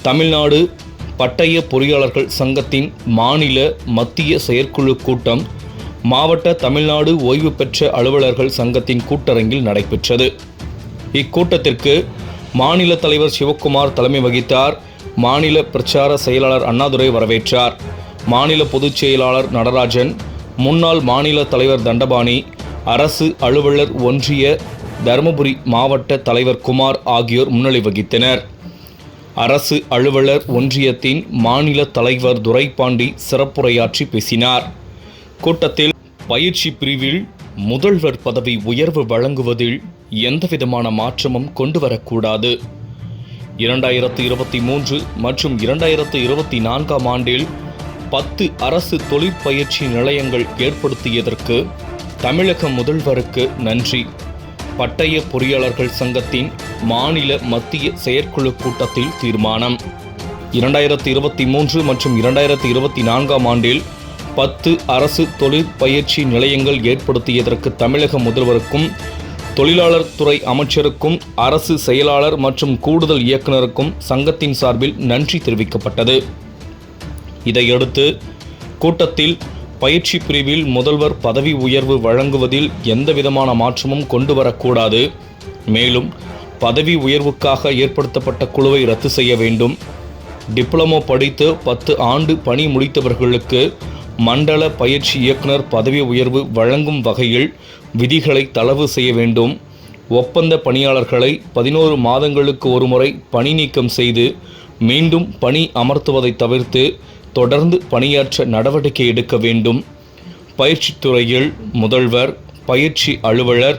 தமிழ்நாடு பட்டய பொறியாளர்கள் சங்கத்தின் மாநில மத்திய செயற்குழு கூட்டம் மாவட்ட தமிழ்நாடு ஓய்வு பெற்ற அலுவலர்கள் சங்கத்தின் கூட்டரங்கில் நடைபெற்றது. இக்கூட்டத்திற்கு மாநில தலைவர் சிவக்குமார் தலைமை வகித்தார். மாநில பிரச்சார செயலாளர் அண்ணாதுரை வரவேற்றார். மாநில பொதுச் செயலாளர் நடராஜன், முன்னாள் மாநில தலைவர் தண்டபாணி, அரசு அலுவலர் ஒன்றிய தருமபுரி மாவட்ட தலைவர் குமார் ஆகியோர் முன்னிலை வகித்தனர். அரசு அலுவலர் ஒன்றியத்தின் மாநில தலைவர் துரைபாண்டி சிறப்புரையாற்றி பேசினார். கூட்டத்தில் பயிற்சி பிரிவில் முதல்வர் பதவி உயர்வு வழங்குவதில் எந்தவிதமான மாற்றமும் கொண்டுவரக்கூடாது. 2023 மற்றும் 2024 ஆண்டில் 10 அரசு தொழிற்பயிற்சி நிலையங்கள் ஏற்படுத்தியதற்கு தமிழக முதல்வருக்கு நன்றி. பட்டய பொறியாளர்கள் சங்கத்தின் மாநில மத்திய செயற்குழு கூட்டத்தில் தீர்மானம். 2023 மற்றும் 2024 ஆண்டில் 10 அரசு தொழிற்பயிற்சி நிலையங்கள் ஏற்படுத்தியதற்கு தமிழக முதல்வருக்கும், தொழிலாளர் துறை அமைச்சருக்கும், அரசு செயலாளர் மற்றும் கூடுதல் இயக்குநருக்கும் சங்கத்தின் சார்பில் நன்றி தெரிவிக்கப்பட்டது. இதையடுத்து கூட்டத்தில் பயிற்சி பிரிவில் முதல்வர் பதவி உயர்வு வழங்குவதில் எந்தவிதமான மாற்றமும் கொண்டு வரக்கூடாது. மேலும் பதவி உயர்வுக்காக ஏற்படுத்தப்பட்ட குழுவை ரத்து செய்ய வேண்டும். டிப்ளமோ படித்து 10 ஆண்டு பணி முடித்தவர்களுக்கு மண்டல பயிற்சி இயக்குனர் பதவி உயர்வு வழங்கும் வகையில் விதிகளை தளர்வு செய்ய வேண்டும். ஒப்பந்த பணியாளர்களை 11 மாதங்களுக்கு ஒருமுறை பணி நீக்கம் செய்து மீண்டும் பணி அமர்த்துவதை தவிர்த்து தொடர்ந்து பணியாற்ற நடவடிக்கை எடுக்க வேண்டும். பயிற்சித் துறையில் முதல்வர், பயிற்சி அலுவலர்,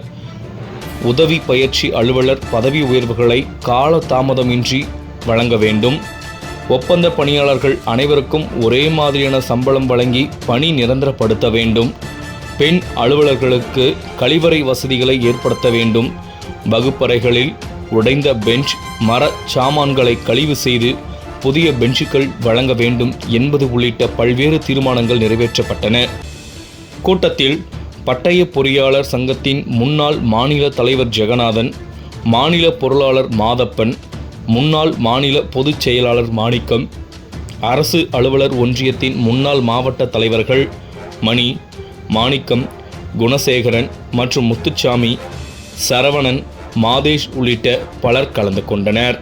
உதவி பயிற்சி அலுவலர் பதவி உயர்வுகளை கால தாமதமின்றி வழங்க வேண்டும். ஒப்பந்த பணியாளர்கள் அனைவருக்கும் ஒரே மாதிரியான சம்பளம் வழங்கி பணி நிரந்தரப்படுத்த வேண்டும். பெண் அலுவலர்களுக்கு கழிவறை வசதிகளை ஏற்படுத்த வேண்டும். வகுப்பறைகளில் உடைந்த பெஞ்ச், மர சாமான்களை கழிவு செய்து புதிய பெஞ்சுகள் வழங்க வேண்டும் என்பது உள்ளிட்ட பல்வேறு தீர்மானங்கள் நிறைவேற்றப்பட்டன. கூட்டத்தில் பட்டய பொறியாளர் சங்கத்தின் முன்னாள் மாநில தலைவர் ஜெகநாதன், மாநில பொருளாளர் மாதப்பன், முன்னாள் மாநில பொதுச் செயலாளர் மாணிக்கம், அரசு அலுவலர் ஒன்றியத்தின் முன்னாள் மாவட்ட தலைவர்கள் மணி, மாணிக்கம், குணசேகரன் மற்றும் முத்துச்சாமி, சரவணன், மாதேஷ் உள்ளிட்ட பலர் கலந்து கொண்டனர்.